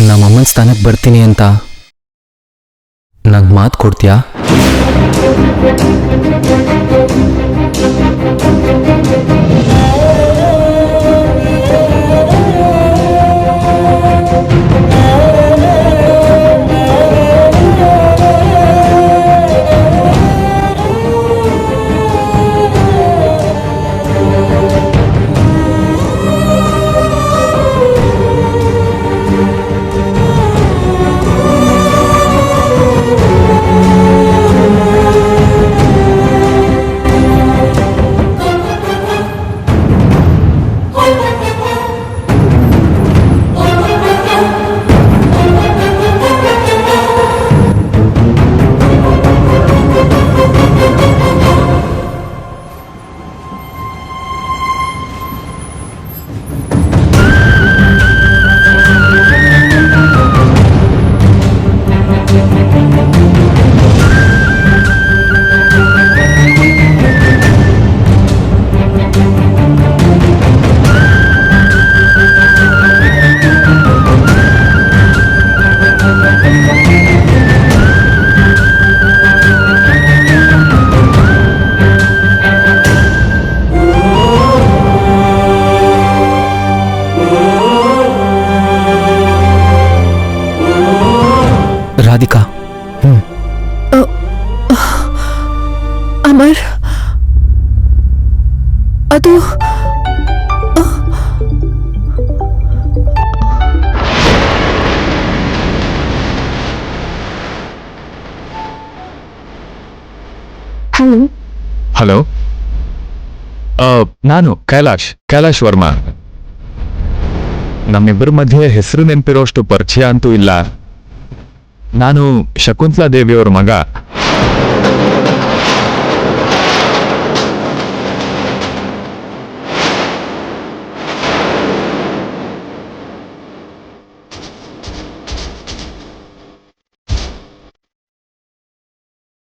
ನಮ್ಮಮ್ಮನ ಸ್ಥಾನಕ್ಕೆ ಬರ್ತೀನಿ ಅಂತ ನಂಗೆ ಮಾತು ಕೊಡ್ತೀಯಾ? ರಾಧಿಕಾ, ಅಮರ್, ಅದು ಹಲೋ, ನಾನು ಕೈಲಾಶ್ ವರ್ಮಾ. ನಮ್ಮಿಬ್ಬರ ಮಧ್ಯೆ ಹೆಸರು ನೆನಪಿರೋಷ್ಟು ಪರಿಚಯ ಅಂತೂ ಇಲ್ಲ. ನಾನು ಶಕುಂತಲಾ ದೇವಿಯವರ ಮಗ.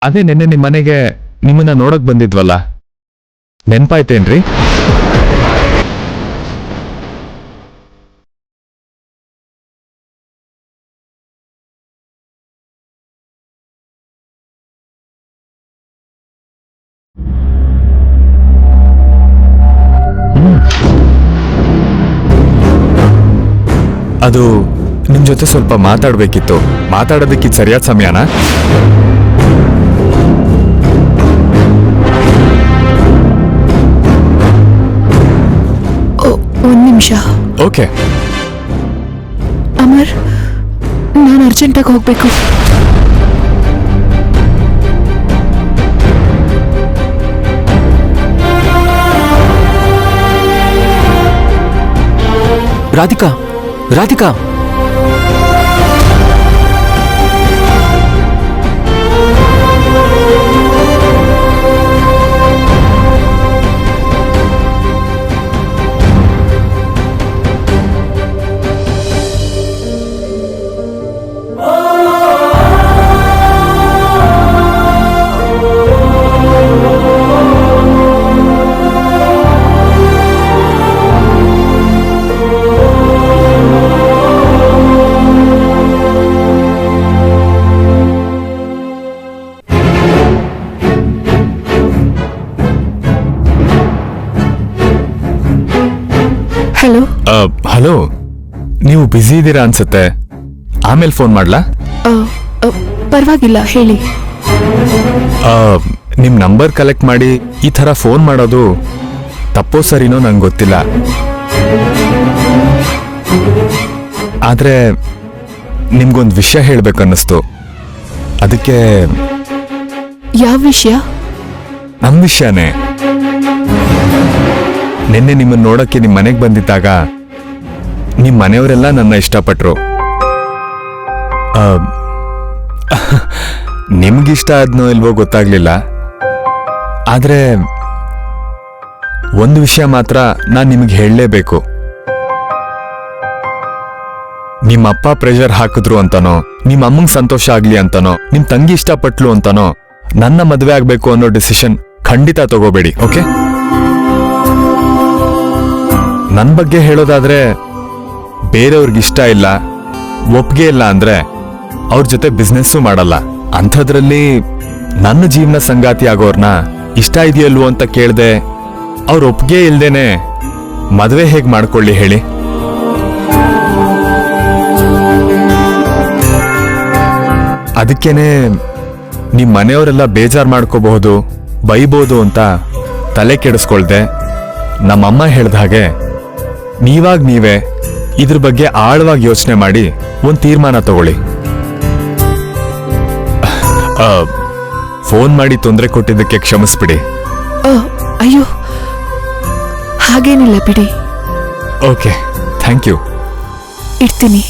ಅದೇ ನಿನ್ನೆ ನಿಮ್ಮ ಮನೆಗೆ ನಿಮ್ಮನ್ನ ನೋಡಕ್ ಬಂದಿದ್ವಲ್ಲ, ನೆನ್ಪಾಯ್ತೇನ್ರಿ? ಅದು ನಿಮ್ ಜೊತೆ ಸ್ವಲ್ಪ ಮಾತಾಡ್ಬೇಕಿತ್ತು. ಮಾತಾಡೋದಕ್ಕಿದ್ ಸರಿಯಾದ ಸಮಯನಾ? ಒಂದ್ ನಿಮಿಷ. ಓಕೆ. ಅಮರ್, ನಾನು ಅರ್ಜೆಂಟಾಗಿ ಹೋಗ್ಬೇಕು. ರಾಧಿಕಾ, ರಾಧಿಕಾ, ಹಲೋ. ಹಲೋ, ನೀವು ಬ್ಯುಸಿ ಇದ್ದೀರಾ ಅನ್ಸುತ್ತೆ. ಆಮೇಲೆ ಫೋನ್ ಮಾಡ್ಲಾ? ಪರವಾಗಿಲ್ಲ, ಹೇಳಿ. ನಿಮ್ ನಂಬರ್ ಕಲೆಕ್ಟ್ ಮಾಡಿ ಈ ಥರ ಫೋನ್ ಮಾಡೋದು ತಪ್ಪೋ ಸರಿನೋ ನಂಗೆ ಗೊತ್ತಿಲ್ಲ. ಆದ್ರೆ ನಿಮ್ಗೊಂದು ವಿಷಯ ಹೇಳ್ಬೇಕನ್ನಿಸ್ತು. ಅದಕ್ಕೆ. ಯಾವ ವಿಷಯ? ನಮ್ ವಿಷಯನೇ. ನಿನ್ನೆ ನಿಮ್ಮನ್ನ ನೋಡಕ್ಕೆ ನಿಮ್ ಮನೆಗೆ ಬಂದಿದ್ದಾಗ ನಿಮ್ ಮನೆಯವರೆಲ್ಲ ನನ್ನ ಇಷ್ಟಪಟ್ರು. ನಿಮ್ಗಿಷ್ಟ ಆದ್ನೋ ಇಲ್ವೋ ಗೊತ್ತಾಗ್ಲಿಲ್ಲ. ಆದ್ರೆ ಒಂದು ವಿಷಯ ಮಾತ್ರ ನಾನು ನಿಮಗೆ ಹೇಳಲೇಬೇಕು. ನಿಮ್ಮಪ್ಪ ಪ್ರೆಷರ್ ಹಾಕಿದ್ರು ಅಂತನೋ, ನಿಮ್ಮ ಅಮ್ಮಂಗ್ ಸಂತೋಷ ಆಗ್ಲಿ ಅಂತನೋ, ನಿಮ್ ತಂಗಿ ಇಷ್ಟಪಟ್ಲು ಅಂತನೋ ನನ್ನ ಮದುವೆ ಆಗ್ಬೇಕು ಅನ್ನೋ ಡಿಸಿಷನ್ ಖಂಡಿತ ತಗೋಬೇಡಿ. ಓಕೆ? ನನ್ ಬಗ್ಗೆ ಹೇಳೋದಾದ್ರೆ ಬೇರೆಯವ್ರಿಗಿಷ್ಟ ಇಲ್ಲ, ಒಪ್ಗೆ ಇಲ್ಲ ಅಂದ್ರೆ ಅವ್ರ ಜೊತೆ ಬಿಸ್ನೆಸ್ಸು ಮಾಡಲ್ಲ. ಅಂಥದ್ರಲ್ಲಿ ನನ್ನ ಜೀವನ ಸಂಗಾತಿ ಆಗೋರ್ನ ಇಷ್ಟ ಇದೆಯಲ್ವೋ ಅಂತ ಕೇಳ್ದೆ ಅವ್ರ ಒಪ್ಗೆ ಇಲ್ದೇನೆ ಮದ್ವೆ ಹೇಗ್ ಮಾಡ್ಕೊಳ್ಳಿ ಹೇಳಿ? ಅದಕ್ಕೇನೆ ನಿಮ್ ಮನೆಯವರೆಲ್ಲ ಬೇಜಾರ್ ಮಾಡ್ಕೋಬಹುದು, ಬೈಬೋದು ಅಂತ ತಲೆ ಕೆಡಿಸ್ಕೊಳ್ದೆ ನಮ್ಮಮ್ಮ ಹೇಳ್ದ ಹಾಗೆ ನೀವೇ ಇದ್ರ ಬಗ್ಗೆ ಆಳವಾಗಿ ಯೋಚನೆ ಮಾಡಿ ಒಂದ್ ತೀರ್ಮಾನ ತಗೊಳ್ಳಿ. ಫೋನ್ ಮಾಡಿ ತೊಂದರೆ ಕೊಟ್ಟಿದ್ದಕ್ಕೆ ಕ್ಷಮಿಸ್ಬಿಡಿ. ಅಯ್ಯೋ, ಹಾಗೇನಿಲ್ಲ ಬಿಡಿ. Okay, thank you. ಇಡ್ತೀನಿ.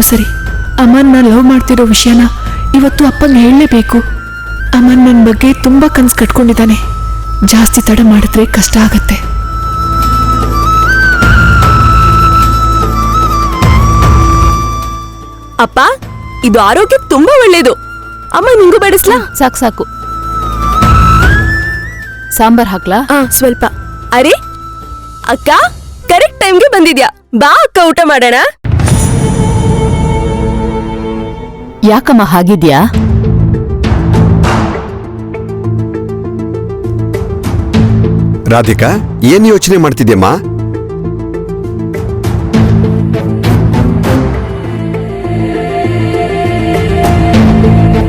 ಸರಿ, ಅಮನ್ ನಾನು ಲವ್ ಮಾಡ್ತಿರೋ ವಿಷಯನ ಇವತ್ತು ಅಪ್ಪಂಗೆ ಹೇಳಲೇಬೇಕು. ಅಮನ್ ನನ್ನ ಬಗ್ಗೆ ತುಂಬಾ ಕನ್ಸು ಕಟ್ಕೊಂಡಿದ್ದಾನೆ. ಜಾಸ್ತಿ ತಡ ಮಾಡಿದ್ರೆ ಕಷ್ಟ ಆಗತ್ತೆ. ಅಪ್ಪ, ಇದು ಆರೋಗ್ಯ ತುಂಬಾ ಒಳ್ಳೇದು. ಅಮ್ಮ ನಿಂಗೂ ಬಡಿಸ್ಲಾ? ಸಾಕು ಸಾಕು. ಸಾಂಬಾರ್ ಹಾಕ್ಲಾ? ಸ್ವಲ್ಪ. ಅರೆ ಅಕ್ಕ, ಕರೆಕ್ಟ್ ಟೈಮ್ಗೆ ಬಂದಿದ್ಯಾ. ಬಾ ಅಕ್ಕ, ಊಟ ಮಾಡೋಣ. ಯಾಕಮ್ಮ ಹಾಗಿದ್ಯಾ? ರಾಧಿಕಾ, ಏನ್ ಯೋಚನೆ ಮಾಡ್ತಿದ್ಯಮ್ಮ?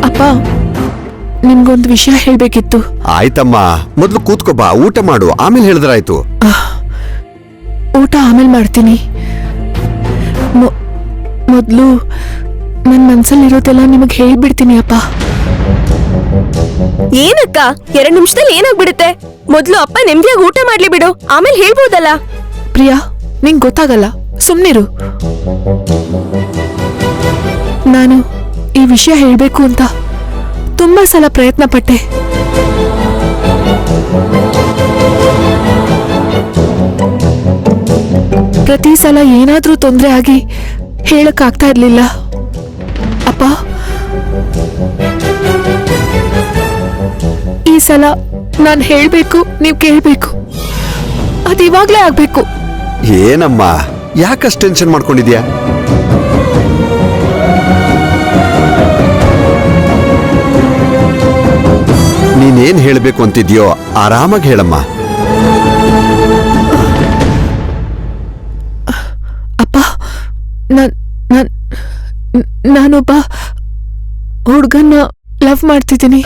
ಅಪ್ಪ, ನಿಮ್ಗೊಂದು ವಿಷಯ ಹೇಳ್ಬೇಕಿತ್ತು. ಆಯ್ತಮ್ಮ, ಮೊದ್ಲು ಕೂತ್ಕೋಬಾ, ಊಟ ಮಾಡು, ಆಮೇಲೆ ಹೇಳಿದ್ರಾಯ್ತು. ಊಟ ಆಮೇಲೆ ಮಾಡ್ತೀನಿ. ಮೊದ್ಲು ನನ್ ಮನ್ಸಲ್ಲಿರೋದೆಲ್ಲ ನಿಮಗ್ ಹೇಳ್ಬಿಡ್ತೀನಿ ಅಪ್ಪ. ಏನಕ್ಕ, 2 ನಿಮಿಷದಲ್ಲಿ ಏನಾಗ್ಬಿಡುತ್ತೆ? ಮೊದ್ಲು ಅಪ್ಪ ನೆಮ್ಮದಿಯಾಗಿ ಊಟ ಮಾಡ್ಲಿ ಬಿಡು, ಆಮೇಲೆ ಹೇಳ್ಬೋದಲ್ಲ. ಪ್ರಿಯಾ, ನಿಂಗ್ ಗೊತ್ತಾಗಲ್ಲ, ಸುಮ್ನಿರು. ನಾನು ಈ ವಿಷಯ ಹೇಳ್ಬೇಕು ಅಂತ ತುಂಬಾ ಸಲ ಪ್ರಯತ್ನ ಪಟ್ಟೆ. ಪ್ರತಿ ಸಲ ಏನಾದ್ರೂ ತೊಂದರೆ ಆಗಿ ಹೇಳಕ್ಕಾಗ್ತಾ ಇರ್ಲಿಲ್ಲ. ಅಪ್ಪ, ಈ ಸಲ ನಾನ್ ಹೇಳ್ಬೇಕು, ನೀವ್ ಕೇಳ್ಬೇಕು. ಅದ್ ಇವಾಗ್ಲೇ ಆಗ್ಬೇಕು. ಏನಮ್ಮ, ಯಾಕಷ್ಟು ಟೆನ್ಷನ್ ಮಾಡ್ಕೊಂಡಿದ್ಯಾ? ನೀನೇನ್ ಹೇಳ್ಬೇಕು ಅಂತಿದ್ಯೋ ಆರಾಮಾಗಿ ಹೇಳಮ್ಮ. ಅಪ್ಪ, ನಾನೊಬ್ಬ ಹುಡುಗನ್ನ ಲವ್ ಮಾಡ್ತಿದ್ದೀನಿ.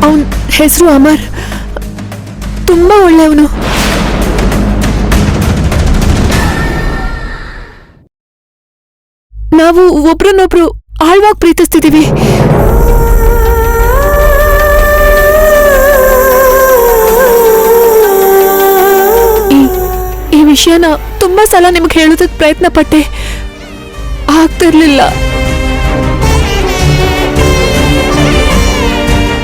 ಅವನ ಹೆಸರು ಅಮರ್. ತುಂಬಾ ಒಳ್ಳೆಯವನು. ನಾವು ಒಬ್ರನ್ನೊಬ್ರು ಆಳ್ವಾಗಿ ಪ್ರೀತಿಸ್ತಿದೀವಿ. ಈ ವಿಷಯನ ತುಂಬಾ ಸಲ ನಿಮ್ಗೆ ಹೇಳೋದಕ್ಕೆ ಪ್ರಯತ್ನ ಪಟ್ಟೆ, ಆಗ್ತಿರ್ಲಿಲ್ಲ.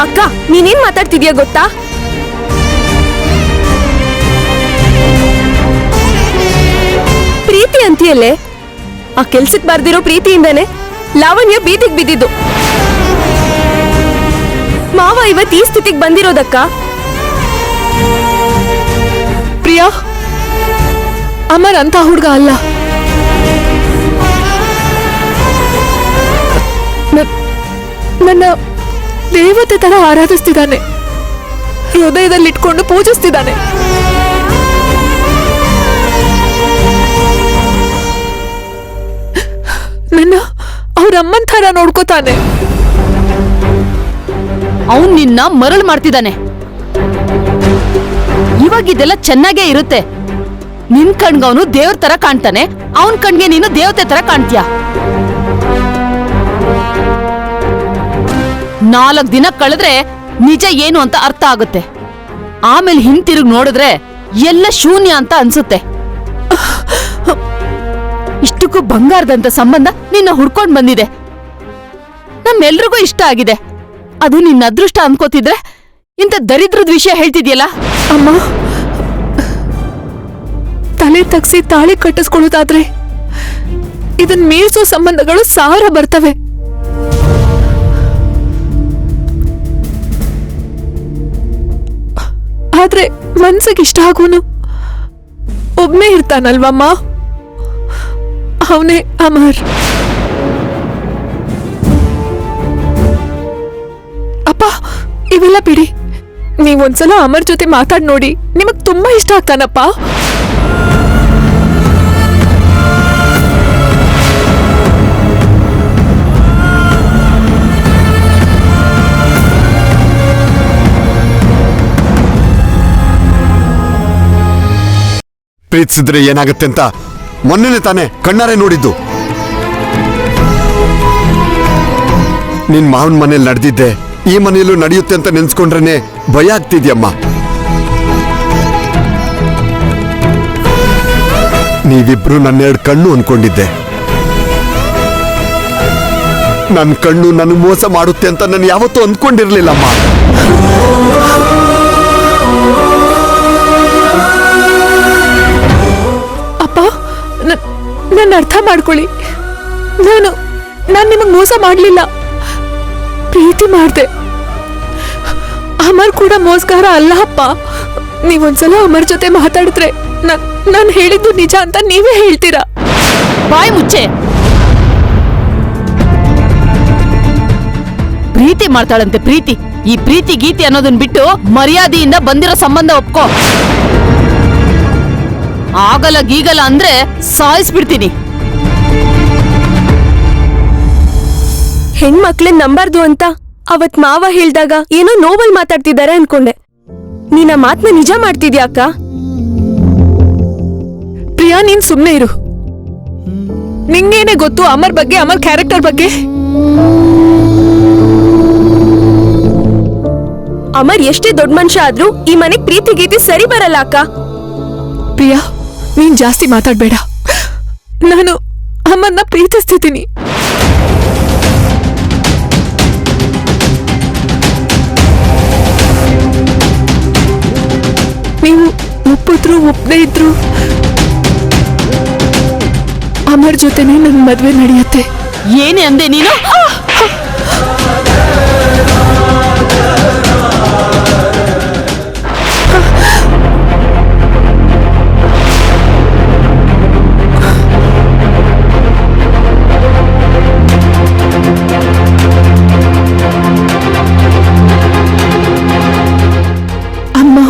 ಅಕ್ಕ, ನೀನೇನ್ ಮಾತಾಡ್ತಿದ್ಯಾ ಗೊತ್ತಾ? ಪ್ರೀತಿ ಅಂತೀಯಲ್ಲೇ, ಆ ಕೆಲ್ಸಕ್ ಬರ್ದಿರೋ ಪ್ರೀತಿಯಿಂದಾನೆ ಲಾವಣ್ಯ ಬೀದಿಗೆ ಬಿದ್ದಿದ್ದು. ಮಾವ ಇವತ್ತು ಈ ಸ್ಥಿತಿಗೆ ಬಂದಿರೋದಕ್ಕ. ಪ್ರಿಯಾ, ಅಮರ್ ಅಂತ ಹುಡುಗ ಅಲ್ಲ. ನನ್ನ ದೇವತೆ ತರ ಆರಾಧಿಸ್ತಿದ್ದಾನೆ, ಹೃದಯದಲ್ಲಿಟ್ಕೊಂಡು ಪೂಜಿಸ್ತಿದ್ದಾನೆ. ನನ್ನ ಅವ್ರ ಅಮ್ಮನ್ ಥರ ನೋಡ್ಕೋತಾನೆ. ಅವನ್ ನಿನ್ನ ಮರಳು ಮಾಡ್ತಿದ್ದಾನೆ. ಇವಾಗ ಇದೆಲ್ಲ ಚೆನ್ನಾಗೇ ಇರುತ್ತೆ. ನಿನ್ ಕಣ್ಗೆ ಅವನು ದೇವ್ರ ತರ ಕಾಣ್ತಾನೆ, ಅವನ್ ಕಣ್ಗೆ ನೀನು ದೇವತೆ ತರ ಕಾಣ್ತೀಯ. 4 ದಿನ ಕಳೆದ್ರೆ ನಿಜ ಏನು ಅಂತ ಅರ್ಥ ಆಗುತ್ತೆ. ಆಮೇಲೆ ಹಿಂತಿರುಗಿ ನೋಡಿದ್ರೆ ಎಲ್ಲ ಶೂನ್ಯ ಅಂತ ಅನ್ಸುತ್ತೆ. ಇಷ್ಟಕ್ಕೂ ಬಂಗಾರದಂತ ಸಂಬಂಧ ನಿನ್ನ ಹುಡ್ಕೊಂಡ್ ಬಂದಿದೆ. ನಮ್ಮೆಲ್ರಿಗೂ ಇಷ್ಟ ಆಗಿದೆ. ಅದು ನಿನ್ನ ಅದೃಷ್ಟ ಅನ್ಕೋತಿದ್ರೆ ಇಂಥ ದರಿದ್ರದ ವಿಷಯ ಹೇಳ್ತಿದ್ಯಲ್ಲ. ಅಮ್ಮ, ತಲೆ ತಗ್ಸಿ ತಾಳಿ ಕಟ್ಟಿಸ್ಕೊಳ್ಳೋದಾದ್ರೆ ಇದನ್ ಮೀರ್ಸೋ ಸಂಬಂಧಗಳು 1000 ಬರ್ತವೆ. ಆದ್ರೆ ಮನ್ಸಿಗೆ ಇಷ್ಟ ಆಗೋನು ಒಬ್ನೇ ಇರ್ತಾನಲ್ವಮ್ಮ, ಅವನೇ ಅಮರ್. ಅಪ್ಪ, ಇವೆಲ್ಲ ಬಿಡಿ. ನೀವೊಂದ್ಸಲ ಅಮರ್ ಜೊತೆ ಮಾತಾಡ್ ನೋಡಿ, ನಿಮಗ್ ತುಂಬಾ ಇಷ್ಟ ಆಗ್ತಾನಪ್ಪ. ಪ್ರೀತಿಸಿದ್ರೆ ಏನಾಗುತ್ತೆ ಅಂತ ಮೊನ್ನೆನೆ ತಾನೇ ಕಣ್ಣಾರೆ ನೋಡಿದ್ದು. ನಿನ್ ಮಾವನ್ ಮನೇಲಿ ನಡೆದಿದ್ದೆ ಈ ಮನೆಯಲ್ಲೂ ನಡೆಯುತ್ತೆ ಅಂತ ನೆನ್ಸ್ಕೊಂಡ್ರೇನೆ ಭಯ ಆಗ್ತಿದ್ಯಮ್ಮ. ನೀವಿಬ್ರು ನನ್ನೆರಡು ಕಣ್ಣು ಅನ್ಕೊಂಡಿದ್ದೆ. ನನ್ನ ಕಣ್ಣು ನನ್ನ ಮೋಸ ಮಾಡುತ್ತೆ ಅಂತ ನಾನು ಯಾವತ್ತೂ ಅಂದ್ಕೊಂಡಿರ್ಲಿಲ್ಲಮ್ಮ. ನನ್ನ ಅರ್ಥ ಮಾಡ್ಕೊಳ್ಳಿ. ನಾನು ನಿಮಗ್ ಮೋಸ ಮಾಡ್ಲಿಲ್ಲ, ಪ್ರೀತಿ ಮಾಡ್ದೆ. ಅಮರ್ ಕೂಡ ಮೋಸಗಾರ ಅಲ್ಲ ಅಪ್ಪ. ನೀವೊಂದ್ಸಲ ಅಮರ್ ಜೊತೆ ಮಾತಾಡಿದ್ರೆ ನಾನು ಹೇಳಿದ್ದು ನಿಜ ಅಂತ ನೀವೇ ಹೇಳ್ತೀರಾ. ಬಾಯ್ ಮುಚ್ಚೆ. ಪ್ರೀತಿ ಮಾಡ್ತಾಳಂತೆ, ಪ್ರೀತಿ. ಈ ಪ್ರೀತಿ ಗೀತಿ ಅನ್ನೋದನ್ನ ಬಿಟ್ಟು ಮರ್ಯಾದೆಯಿಂದ ಬಂದಿರೋ ಸಂಬಂಧ ಒಪ್ಕೋ. ಆಗಲ್ಲ ಗೀಗಲ್ಲ ಅಂದ್ರೆ ಸಾಯಿಸ್ಬಿಡ್ತೀನಿ. ಹೆಣ್ಮಕ್ಳನ್ ನಂಬಾರ್ದು ಅಂತ ಅವತ್ ಮಾವ ಹೇಳ್ದಾಗ ಏನೋ ನೋವಲ್ ಮಾತಾಡ್ತಿದ್ದಾರೆ ಅನ್ಕೊಂಡೆ. ನೀನ್ ಆ ಮಾತ್ನ ನಿಜ ಮಾಡ್ತಿದ್ಯಾ ಅಕ್ಕ? ಪ್ರಿಯಾ, ನೀನ್ ಸುಮ್ನೆ ಇರು. ನಿಂಗೇನೆ ಗೊತ್ತು ಅಮರ್ ಬಗ್ಗೆ, ಅಮರ್ ಕ್ಯಾರೆಕ್ಟರ್ ಬಗ್ಗೆ. ಅಮರ್ ಎಷ್ಟೇ ದೊಡ್ಡ ಮನುಷ್ಯ ಆದ್ರೂ ಈ ಮನೆಗ್ ಪ್ರೀತಿ ಗೀತಿ ಸರಿ ಬರಲ್ಲ ಅಕ್ಕ. ಪ್ರಿಯಾ, ನೀನ್ ಜಾಸ್ತಿ ಮಾತಾಡ್ಬೇಡ. ನಾನು ಅಮರ್ನ ಪ್ರೀತಿಸ್ತಿದ್ದೀನಿ. ನೀವು ಒಪ್ಪಿದ್ರು ಒಪ್ಪದೇ ಇದ್ರು ಅಮರ್ ಜೊತೆನೆ ನನ್ ಮದ್ವೆ ನಡೆಯುತ್ತೆ. ಏನೇ ಅಂದೆ ನೀನು?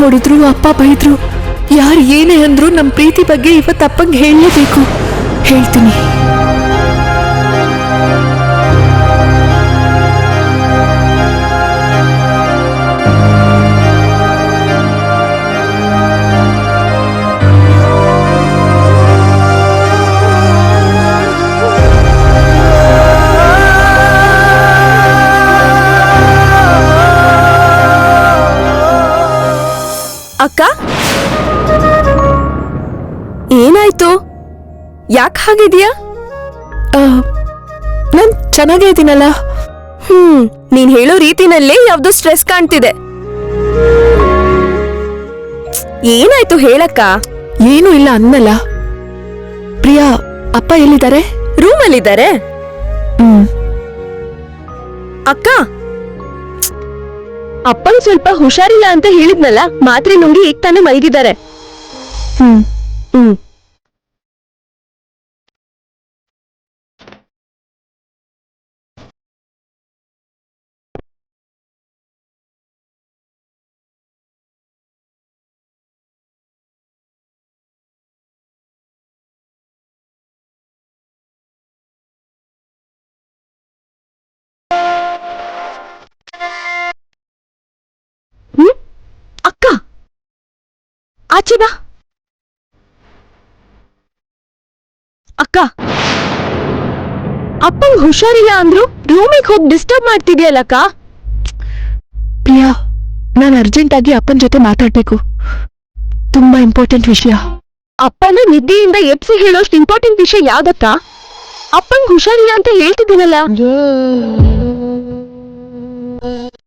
ಹೊಡೆದ್ರು, ಅಪ್ಪ ಬೈದ್ರು, ಯಾರು ಏನೇ ಅಂದ್ರು ನಮ್ ಪ್ರೀತಿ ಬಗ್ಗೆ ಇವತ್ತು ಅಪ್ಪಂಗೆ ಹೇಳಲೇಬೇಕು. ಹೇಳ್ತೀನಿ. ಅಕ್ಕ, ಏನಾಯ್ತು? ಯಾಕೆ ಹಾಗಿದ್ಯಾ? ನಾನ್ ಚೆನ್ನಾಗೇ ಇದ್ದೀನಲ್ಲ. ನೀನ್ ಹೇಳೋ ರೀತಿನಲ್ಲೇ ಯಾವ್ದೋ ಸ್ಟ್ರೆಸ್ ಕಾಣ್ತಿದೆ. ಏನಾಯ್ತು ಹೇಳಕ್ಕ? ಏನೂ ಇಲ್ಲ ಅನ್ನಲ್ಲ. ಪ್ರಿಯಾ, ಅಪ್ಪ ಎಲ್ಲಿದ್ದಾರೆ? ರೂಮಲ್ಲಿದ್ದಾರೆ. ಅಕ್ಕ, ಅಪ್ಪಂಗ್ ಸ್ವಲ್ಪ ಹುಷಾರಿಲ್ಲ ಅಂತ ಹೇಳಿದ್ನಲ್ಲ, ಮಾತ್ರೆ ನುಂಗಿ ಈಗ ತಾನೇ ಮಲಗಿದ್ದಾರೆ. ಅಕ್ಕ, ಆಚೆ ಬಾ. ಅಕ್ಕ, ಅಪ್ಪಂಗ್ ಹುಷಾರಿಲ್ಲ ಅಂದ್ರು ರೂಮಿಗೆ ಹೋಗಿ ಡಿಸ್ಟರ್ಬ್ ಮಾಡ್ತಿದ್ಯಲ್ಲಕ್ಕ. ಪ್ರಿಯಾ, ನಾನು ಅರ್ಜೆಂಟ್ ಆಗಿ ಅಪ್ಪನ ಜೊತೆ ಮಾತಾಡ್ಬೇಕು. ತುಂಬಾ ಇಂಪಾರ್ಟೆಂಟ್ ವಿಷಯ. ಅಪ್ಪನ ನಿದ್ದೆಯಿಂದ ಎಪ್ಸಿ ಹೇಳೋಷ್ಟು ಇಂಪಾರ್ಟೆಂಟ್ ವಿಷಯ ಯಾವ್ದಕ್ಕ? ಅಪ್ಪಂಗ್ ಹುಷಾರಿಲ್ಲ ಅಂತ ಹೇಳ್ತಿದ್ದೀನಲ್ಲ.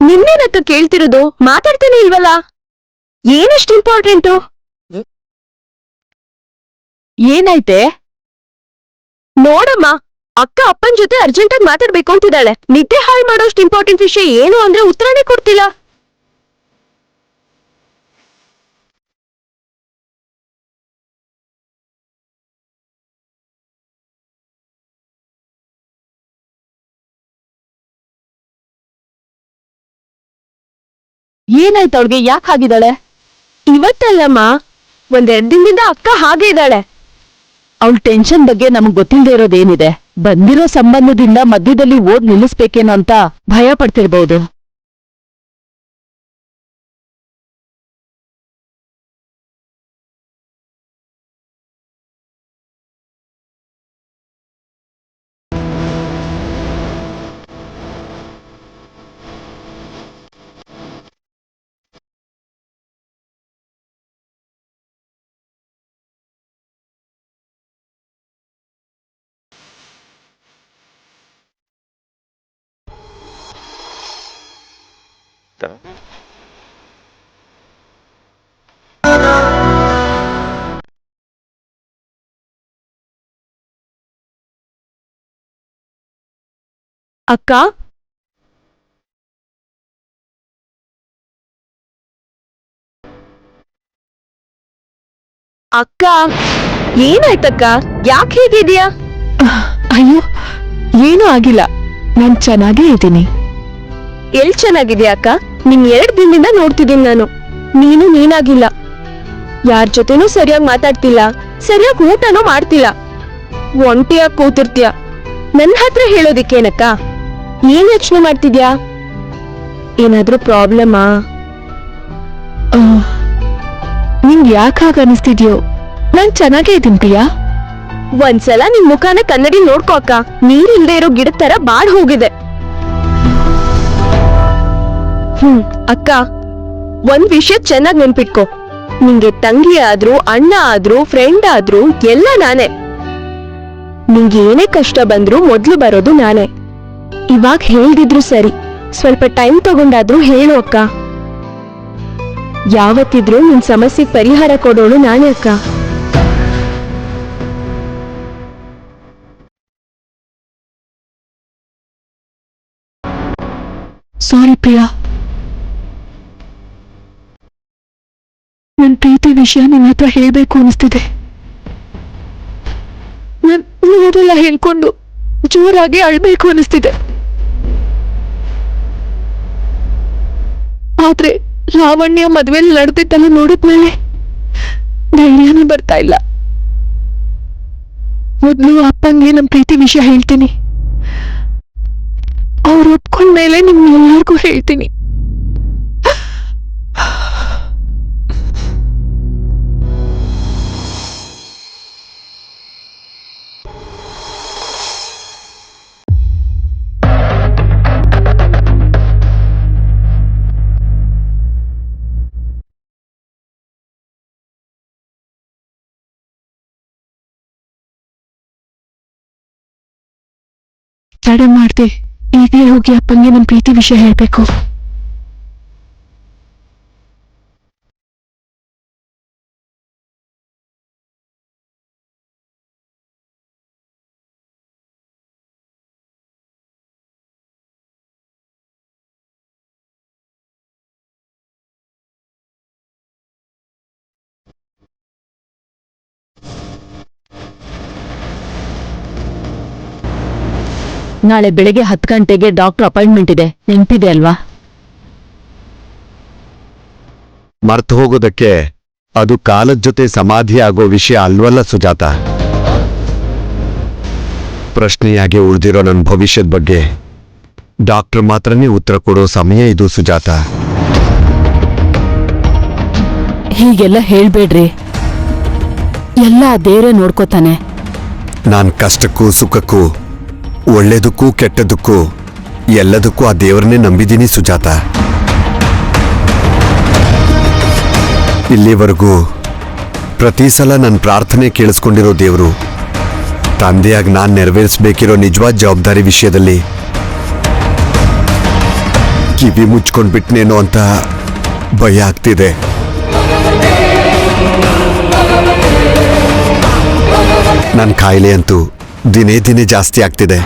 ನಿನ್ನೇನಕ್ಕ ಕೇಳ್ತಿರೋದು? ಮಾತಾಡ್ತಾನೆ ಇಲ್ವಲ್ಲ? ಏನಷ್ಟು ಇಂಪಾರ್ಟೆಂಟು? ಏನಾಯ್ತೆ? ನೋಡಮ್ಮ, ಅಕ್ಕ ಅಪ್ಪನ್ ಜೊತೆ ಅರ್ಜೆಂಟಾಗಿ ಮಾತಾಡ್ಬೇಕು ಅಂತಿದ್ದಾಳೆ. ನಿದ್ದೆ ಹಾಳು ಮಾಡೋಷ್ಟು ಇಂಪಾರ್ಟೆಂಟ್ ವಿಷಯ ಏನು ಅಂದ್ರೆ ಉತ್ತರನೇ ಕೊಡ್ತಿಲ್ಲ. ಏನಾಯ್ತು ಅವಳಿಗೆ? ಯಾಕೆ ಹಾಗಿದ್ದಾಳೆ? ಇವತ್ತಲ್ಲಮ್ಮ, ಒಂದೆರಡು ದಿನದಿಂದ ಅಕ್ಕ ಹಾಗೆ ಇದ್ದಾಳೆ. ಅವಳ ಟೆನ್ಷನ್ ಬಗ್ಗೆ ನಮಗ್ ಗೊತ್ತಿಲ್ಲದೆ ಇರೋದೇನಿದೆ? ಬಂದಿರೋ ಸಂಬಂಧದಿಂದ ಮಧ್ಯದಲ್ಲಿ ಓದ್ ನಿಲ್ಲಿಸ್ಬೇಕೇನೋ ಅಂತ ಭಯ ಪಡ್ತಿರ್ಬಹುದು. ಅಕ್ಕ, ಅಕ್ಕ ಏನಾಯ್ತಕ್ಕ? ಯಾಕೆ ಹೀಗಿದ್ಯಾ? ಅಯ್ಯೋ, ಏನೂ ಆಗಿಲ್ಲ. ನಾನ್ ಚೆನ್ನಾಗೇ ಇದ್ದೀನಿ. ಎಲ್ ಚೆನ್ನಾಗಿದ್ಯಾ ಅಕ್ಕ? ನಿನ್ 2 ದಿನದಿಂದ ನೋಡ್ತಿದ್ದೀನಿ ನಾನು. ನೀನು ನೀನಾಗಿಲ್ಲ. ಯಾರ ಜೊತೆನೂ ಸರಿಯಾಗಿ ಮಾತಾಡ್ತಿಲ್ಲ, ಸರಿಯಾಗಿ ಊಟನೂ ಮಾಡ್ತಿಲ್ಲ, ಒಂಟಿಯಾಗಿ ಕೂತಿರ್ತೀಯ. ನನ್ನ ಹತ್ರ ಹೇಳೋದಿಕ್ಕೇನಕ್ಕ? ಏನ್ ಯೋಚನೆ ಮಾಡ್ತಿದ್ಯಾ? ಏನಾದ್ರೂ ಪ್ರಾಬ್ಲಮಾ? ನಿಂಗ್ ಯಾಕೆ ಹಾಗೆ ಅನಿಸ್ತಿದ್ಯೋ? ನಾನ್ ಚೆನ್ನಾಗೇ ಇದ್ದೀನಿ ಪ್ರಿಯಾ. ಒಂದ್ಸಲ ನಿನ್ ಮುಖಾನ ಕನ್ನಡಿ ನೋಡ್ಕೋ ಅಕ್ಕ. ನೀರಿಲ್ದೇ ಇರೋ ಗಿಡದ ತರ ಬಾಡ್ ಹೋಗಿದೆ. ಅಕ್ಕ, ಒಂದ್ ವಿಷಯ ಚೆನ್ನಾಗ್ ನೆನ್ಪಿಟ್ಕೋ. ನಿಂಗೆ ತಂಗಿ ಆದ್ರೂ, ಅಣ್ಣ ಆದ್ರೂ, ಫ್ರೆಂಡ್ ಆದ್ರೂ ಎಲ್ಲ ನಾನೇ. ನಿಂಗೆ ಏನೇ ಕಷ್ಟ ಬಂದ್ರೂ ಮೊದ್ಲು ಬರೋದು ನಾನೇ. ಇವಾಗ ಹೇಳ್ದಿದ್ರು ಸರಿ, ಸ್ವಲ್ಪ ಟೈಮ್ ತಗೊಂಡಾದ್ರೂ ಹೇಳು ಅಕ್ಕ. ಯಾವತ್ತಿದ್ರೂ ನಿನ್ ಸಮಸ್ಯೆಗೆ ಪರಿಹಾರ ಕೊಡೋಳು ನಾನೇ ಅಕ್ಕ. ಸಾರಿ ಪ್ರಿಯಾ, ನನ್ ಪ್ರೀತಿ ವಿಷಯ ನಿನ್ನ ಹತ್ರ ಹೇಳ್ಬೇಕು ಅನಿಸ್ತಿದೆ. ನನ್ ಓದೆಲ್ಲ ಹೇಳ್ಕೊಂಡು ಜೋರಾಗಿ ಅಳ್ಬೇಕು ಅನಿಸ್ತಿದೆ. ಆದ್ರೆ ಲಾವಣ್ಯ ಮದ್ವೆಲಿ ನಡೆದಿದ್ದೆಲ್ಲ ನೋಡಿದ್ಮೇಲೆ ಧೈರ್ಯನೇ ಬರ್ತಾ ಇಲ್ಲ. ಮೊದ್ಲು ಅಪ್ಪಂಗೆ ನಮ್ ಪ್ರೀತಿ ವಿಷಯ ಹೇಳ್ತೀನಿ. ಅವ್ರು ಒಪ್ಕೊಂಡ್ಮೇಲೆ ನಿಮ್ಗೆಲ್ಲರಿಗೂ ಹೇಳ್ತೀನಿ. ತಡ ಮಾಡ್ದೆ ಈಗಲೇ ಹೋಗಿ ಅಪ್ಪಂಗೆ ನಮ್ ಪ್ರೀತಿ ವಿಷಯ ಹೇಳ್ಬೇಕು. ನಾಳೆ ಬೆಳಗ್ಗೆ 10 ಗಂಟೆಗೆ ಡಾಕ್ಟರ್ ಅಪಾಯಿಂಟ್ಮೆಂಟ್ ಇದೆ, ನೆನ್ಪಿದೆ ಅಲ್ವಾ? ಮರ್ತು ಹೋಗೋದಕ್ಕೆ ಅದು ಕಾಲದ ಜೊತೆ ಸಮಾಧಿ ಆಗೋ ವಿಷಯ ಅಲ್ವಲ್ಲ ಸುಜಾತ. ಪ್ರಶ್ನೆಯಾಗಿ ಉಳಿದಿರೋ ನನ್ನ ಭವಿಷ್ಯದ ಬಗ್ಗೆ ಡಾಕ್ಟರ್ ಮಾತ್ರನೇ ಉತ್ತರ ಕೊಡೋ ಸಮಯ ಇದು ಸುಜಾತ. ಹೀಗೆಲ್ಲ ಹೇಳ್ಬೇಡ್ರಿ. ಎಲ್ಲ ದೇವ್ರೇ ನೋಡ್ಕೋತಾನೆ. ನಾನು ಕಷ್ಟಕ್ಕೂ ಸುಖಕ್ಕೂ ಒಳ್ಳೇದಕ್ಕೂ ಕೆಟ್ಟದಕ್ಕೂ ಎಲ್ಲದಕ್ಕೂ ಆ ದೇವರನ್ನೇ ನಂಬಿದ್ದೀನಿ ಸುಜಾತ. ಇಲ್ಲಿವರೆಗೂ ಪ್ರತಿ ಸಲ ನನ್ನ ಪ್ರಾರ್ಥನೆ ಕೇಳಿಸ್ಕೊಂಡಿರೋ ದೇವರು ತಂದೆಯಾಗಿ ನಾನು ನೆರವೇರಿಸಬೇಕಿರೋ ನಿಜವಾದ ಜವಾಬ್ದಾರಿ ವಿಷಯದಲ್ಲಿ ಕಿವಿ ಮುಚ್ಕೊಂಡ್ಬಿಟ್ನೇನೋ ಅಂತ ಭಯ ಆಗ್ತಿದೆ. ನನ್ನ ಕಾಯಿಲೆ ಅಂತೂ ದಿನೇ ದಿನೇ ಜಾಸ್ತಿ ಆಗ್ತಿದೆ.